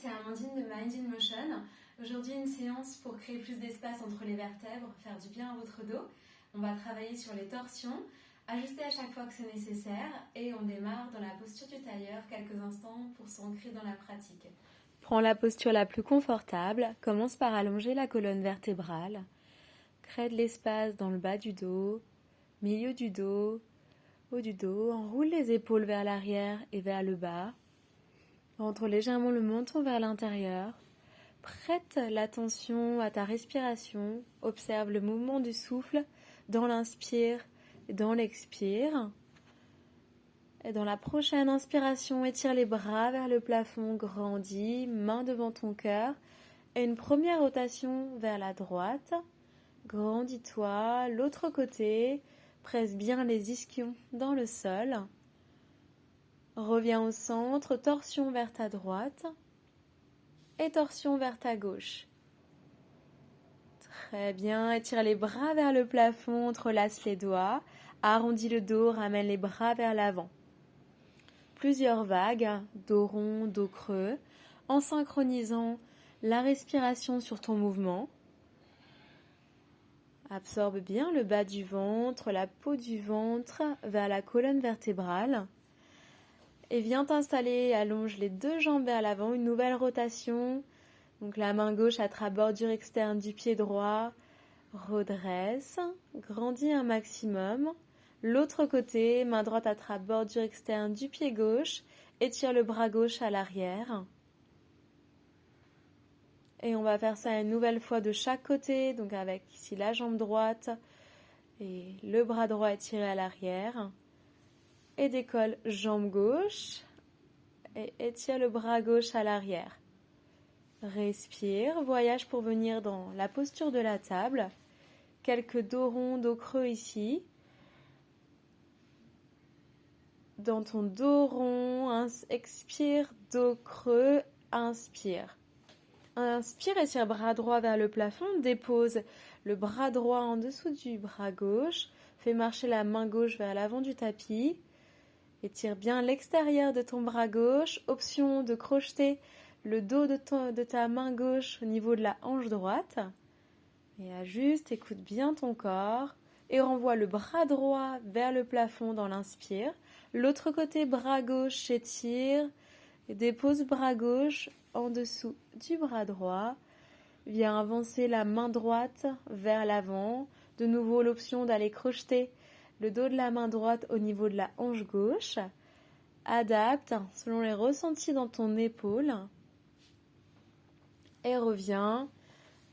c'est Amandine de Mind in Motion. Aujourd'hui, une séance pour créer plus d'espace entre les vertèbres, faire du bien à votre dos. On va travailler sur les torsions, ajuster à chaque fois que c'est nécessaire et on démarre dans la posture du tailleur quelques instants pour s'ancrer dans la pratique. Prends la posture la plus confortable, commence par allonger la colonne vertébrale. Crée de l'espace dans le bas du dos, milieu du dos, haut du dos. Enroule les épaules vers l'arrière et vers le bas. Rentre légèrement le menton vers l'intérieur. Prête l'attention à ta respiration. Observe le mouvement du souffle dans l'inspire et dans l'expire. Et dans la prochaine inspiration, étire les bras vers le plafond, grandis, main devant ton cœur. Et une première rotation vers la droite. Grandis-toi, l'autre côté. Presse bien les ischions dans le sol. Reviens au centre, torsion vers ta droite et torsion vers ta gauche. Très bien, étire les bras vers le plafond, entrelace les doigts, arrondis le dos, ramène les bras vers l'avant. Plusieurs vagues, dos rond, dos creux, en synchronisant la respiration sur ton mouvement. Absorbe bien le bas du ventre, la peau du ventre vers la colonne vertébrale. Et viens t'installer, allonge les deux jambes vers l'avant, une nouvelle rotation. Donc la main gauche attrape bordure externe du pied droit, redresse, grandis un maximum. L'autre côté, main droite attrape bordure externe du pied gauche, étire le bras gauche à l'arrière. Et on va faire ça une nouvelle fois de chaque côté, donc avec ici la jambe droite et le bras droit étiré à l'arrière. Et décolle jambe gauche et étire le bras gauche à l'arrière. Respire, voyage pour venir dans la posture de la table. Quelques dos ronds, dos creux ici. Dans ton dos rond, expire, dos creux, inspire. Inspire, étire bras droit vers le plafond, dépose le bras droit en dessous du bras gauche. Fais marcher la main gauche vers l'avant du tapis. Étire bien l'extérieur de ton bras gauche. Option de crocheter le dos de ta main gauche au niveau de la hanche droite. Et ajuste, écoute bien ton corps. Et renvoie le bras droit vers le plafond dans l'inspire. L'autre côté, bras gauche, étire. Et dépose bras gauche en dessous du bras droit. Viens avancer la main droite vers l'avant. De nouveau, l'option d'aller crocheter le dos de la main droite au niveau de la hanche gauche. Adapte selon les ressentis dans ton épaule. Et reviens.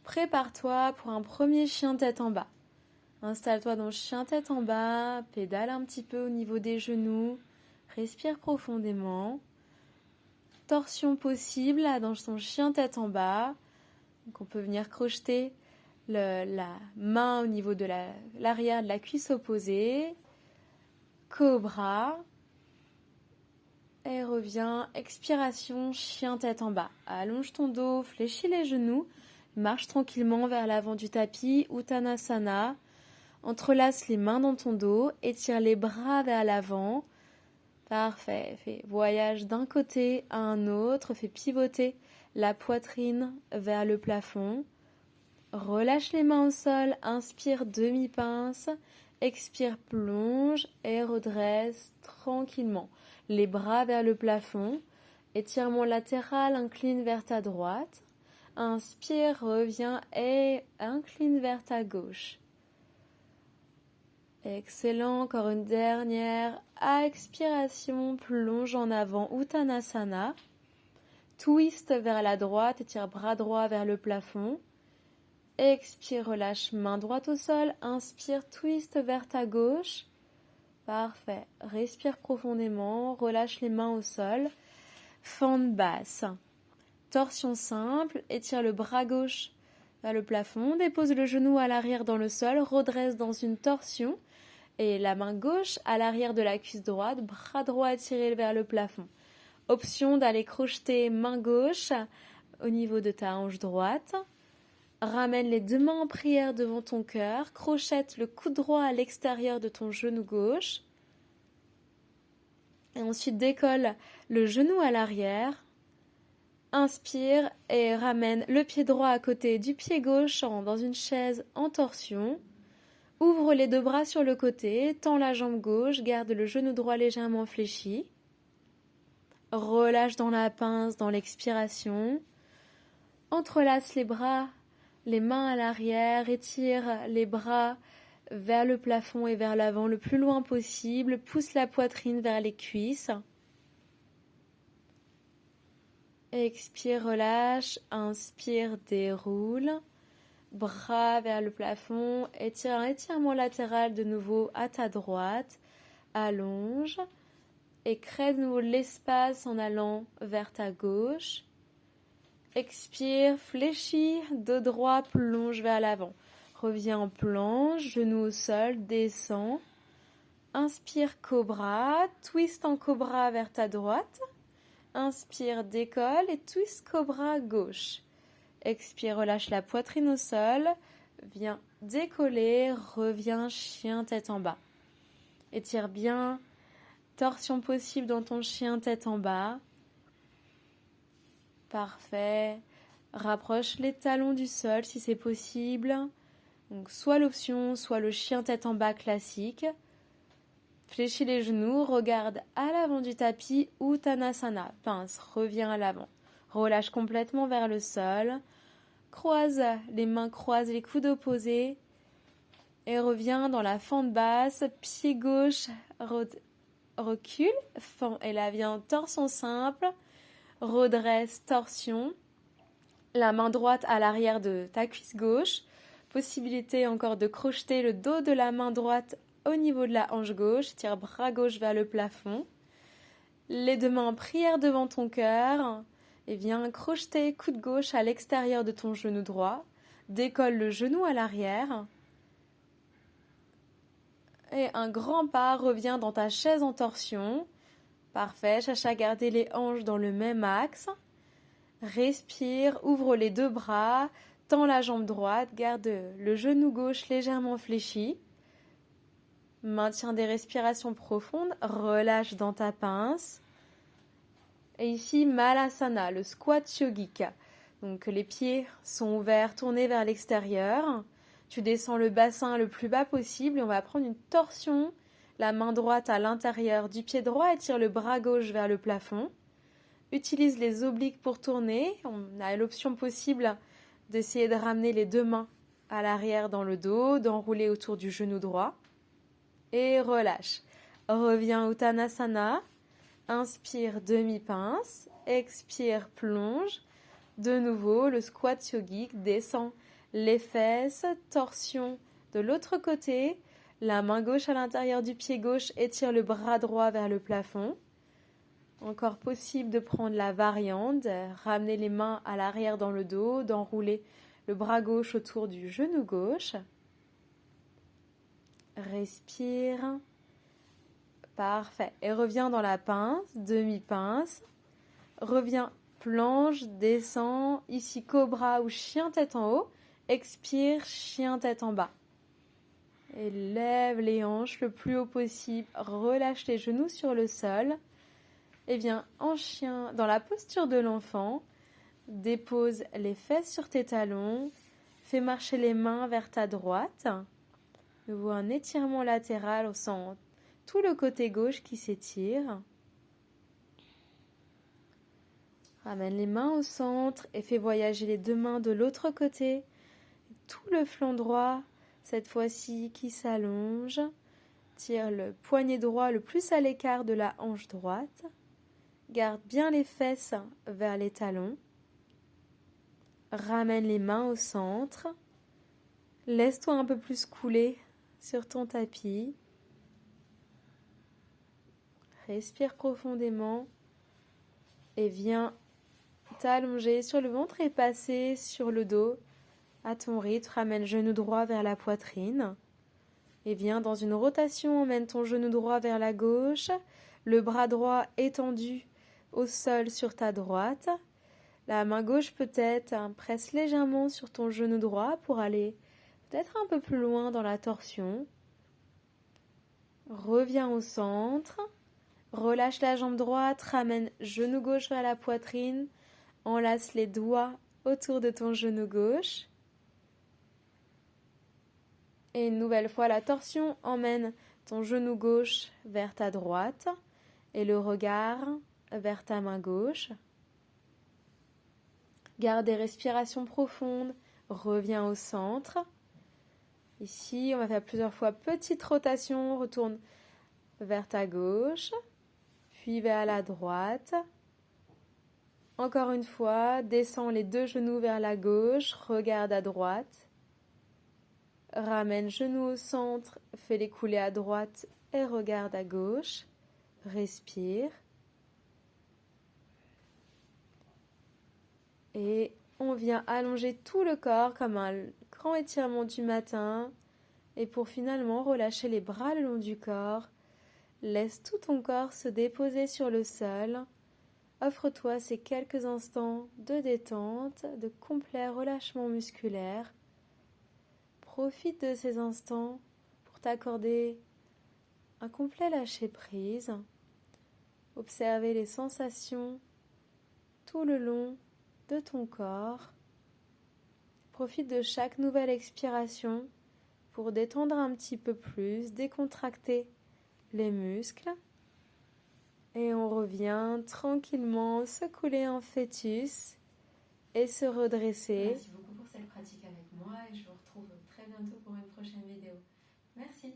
Prépare-toi pour un premier chien tête en bas. Installe-toi dans chien tête en bas. Pédale un petit peu au niveau des genoux. Respire profondément. Torsion possible dans son chien tête en bas. Donc on peut venir crocheter la main au niveau de l'arrière de la cuisse opposée. Cobra. Et reviens. Expiration, chien tête en bas. Allonge ton dos, fléchis les genoux. Marche tranquillement vers l'avant du tapis. Uttanasana. Entrelace les mains dans ton dos. Étire les bras vers l'avant. Parfait. Fais voyage d'un côté à un autre. Fais pivoter la poitrine vers le plafond. Relâche les mains au sol. Inspire demi-pince. Expire, plonge et redresse tranquillement. Les bras vers le plafond. Étirement latéral, incline vers ta droite. Inspire, reviens et incline vers ta gauche. Excellent, encore une dernière. Expiration, plonge en avant, Uttanasana. Twist vers la droite, étire bras droit vers le plafond. Expire, relâche main droite au sol. Inspire, twist vers ta gauche. Parfait. Respire profondément, relâche les mains au sol. Fente basse. Torsion simple, étire le bras gauche vers le plafond. Dépose le genou à l'arrière dans le sol, redresse dans une torsion. Et la main gauche à l'arrière de la cuisse droite, bras droit étiré vers le plafond. Option d'aller crocheter main gauche au niveau de ta hanche droite. Ramène les deux mains en prière devant ton cœur. Crochette le coude droit à l'extérieur de ton genou gauche. Et ensuite décolle le genou à l'arrière. Inspire et ramène le pied droit à côté du pied gauche dans une chaise en torsion. Ouvre les deux bras sur le côté, tends la jambe gauche, garde le genou droit légèrement fléchi. Relâche dans la pince, dans l'expiration. Entrelace les bras, les mains à l'arrière, étire les bras vers le plafond et vers l'avant le plus loin possible. Pousse la poitrine vers les cuisses. Expire, relâche. Inspire, déroule. Bras vers le plafond. Étire un étirement latéral de nouveau à ta droite. Allonge. Et crée de nouveau l'espace en allant vers ta gauche. Expire, fléchis, dos droit, plonge vers l'avant. Reviens en planche, genou au sol, descends. Inspire, cobra, twist en cobra vers ta droite. Inspire, décolle et twist cobra gauche. Expire, relâche la poitrine au sol. Viens décoller, reviens chien tête en bas. Étire bien, torsion possible dans ton chien tête en bas. Parfait. Rapproche les talons du sol si c'est possible. Donc soit l'option, soit le chien tête en bas classique. Fléchis les genoux, regarde à l'avant du tapis ou Uttanasana. Pince, reviens à l'avant. Relâche complètement vers le sol. Croise les mains, croise les coudes opposés. Et reviens dans la fente basse. Pied gauche, recule. Et là vient torsion simple. Redresse, torsion. La main droite à l'arrière de ta cuisse gauche. Possibilité encore de crocheter le dos de la main droite au niveau de la hanche gauche. Tire bras gauche vers le plafond. Les deux mains en prière devant ton cœur. Et viens crocheter coude gauche à l'extérieur de ton genou droit. Décolle le genou à l'arrière. Et un grand pas, reviens dans ta chaise en torsion. Parfait, cherche à garder les hanches dans le même axe. Respire, ouvre les deux bras, tends la jambe droite, garde le genou gauche légèrement fléchi. Maintiens des respirations profondes, relâche dans ta pince. Et ici, Malasana, le squat yogique. Donc les pieds sont ouverts, tournés vers l'extérieur. Tu descends le bassin le plus bas possible et on va prendre une torsion. La main droite à l'intérieur du pied droit, étire le bras gauche vers le plafond. Utilise les obliques pour tourner. On a l'option possible d'essayer de ramener les deux mains à l'arrière dans le dos, d'enrouler autour du genou droit. Et relâche. Reviens Uttanasana. Inspire, demi-pince. Expire, plonge. De nouveau, le squat yogique. Descend les fesses. Torsion de l'autre côté. La main gauche à l'intérieur du pied gauche. Étire le bras droit vers le plafond. Encore possible de prendre la variante. Ramener les mains à l'arrière dans le dos. D'enrouler le bras gauche autour du genou gauche. Respire. Parfait. Et reviens dans la pince, demi-pince. Reviens, planche, descend. Ici, cobra ou chien tête en haut. Expire, chien tête en bas. Et lève les hanches le plus haut possible. Relâche les genoux sur le sol. Et viens en chien, dans la posture de l'enfant. Dépose les fesses sur tes talons. Fais marcher les mains vers ta droite. Nouveau un étirement latéral, on sent tout le côté gauche qui s'étire. Ramène les mains au centre et fais voyager les deux mains de l'autre côté. Tout le flanc droit, cette fois-ci, qui s'allonge. Tire le poignet droit le plus à l'écart de la hanche droite. Garde bien les fesses vers les talons. Ramène les mains au centre. Laisse-toi un peu plus couler sur ton tapis. Respire profondément et viens t'allonger sur le ventre et passer sur le dos à ton rythme. Ramène genou droit vers la poitrine et viens dans une rotation. Emmène ton genou droit vers la gauche, le bras droit étendu au sol sur ta droite. La main gauche peut-être presse légèrement sur ton genou droit pour aller peut-être un peu plus loin dans la torsion. Reviens au centre. Relâche la jambe droite. Ramène genou gauche vers la poitrine. Enlace les doigts autour de ton genou gauche. Et une nouvelle fois, la torsion emmène ton genou gauche vers ta droite et le regard vers ta main gauche. Garde des respirations profondes, reviens au centre. Ici, on va faire plusieurs fois petite rotation, retourne vers ta gauche, puis vers la droite. Encore une fois, descends les deux genoux vers la gauche, regarde à droite. Ramène genoux au centre, fais-les couler à droite et regarde à gauche. Respire. Et on vient allonger tout le corps comme un grand étirement du matin. Et pour finalement relâcher les bras le long du corps, laisse tout ton corps se déposer sur le sol. Offre-toi ces quelques instants de détente, de complet relâchement musculaire. Profite de ces instants pour t'accorder un complet lâcher-prise. Observer les sensations tout le long de ton corps. Profite de chaque nouvelle expiration pour détendre un petit peu plus, décontracter les muscles. Et on revient tranquillement se couler en fœtus et se redresser. Merci beaucoup pour cette pratique avec moi et je vous retrouve très bientôt pour une prochaine vidéo. Merci.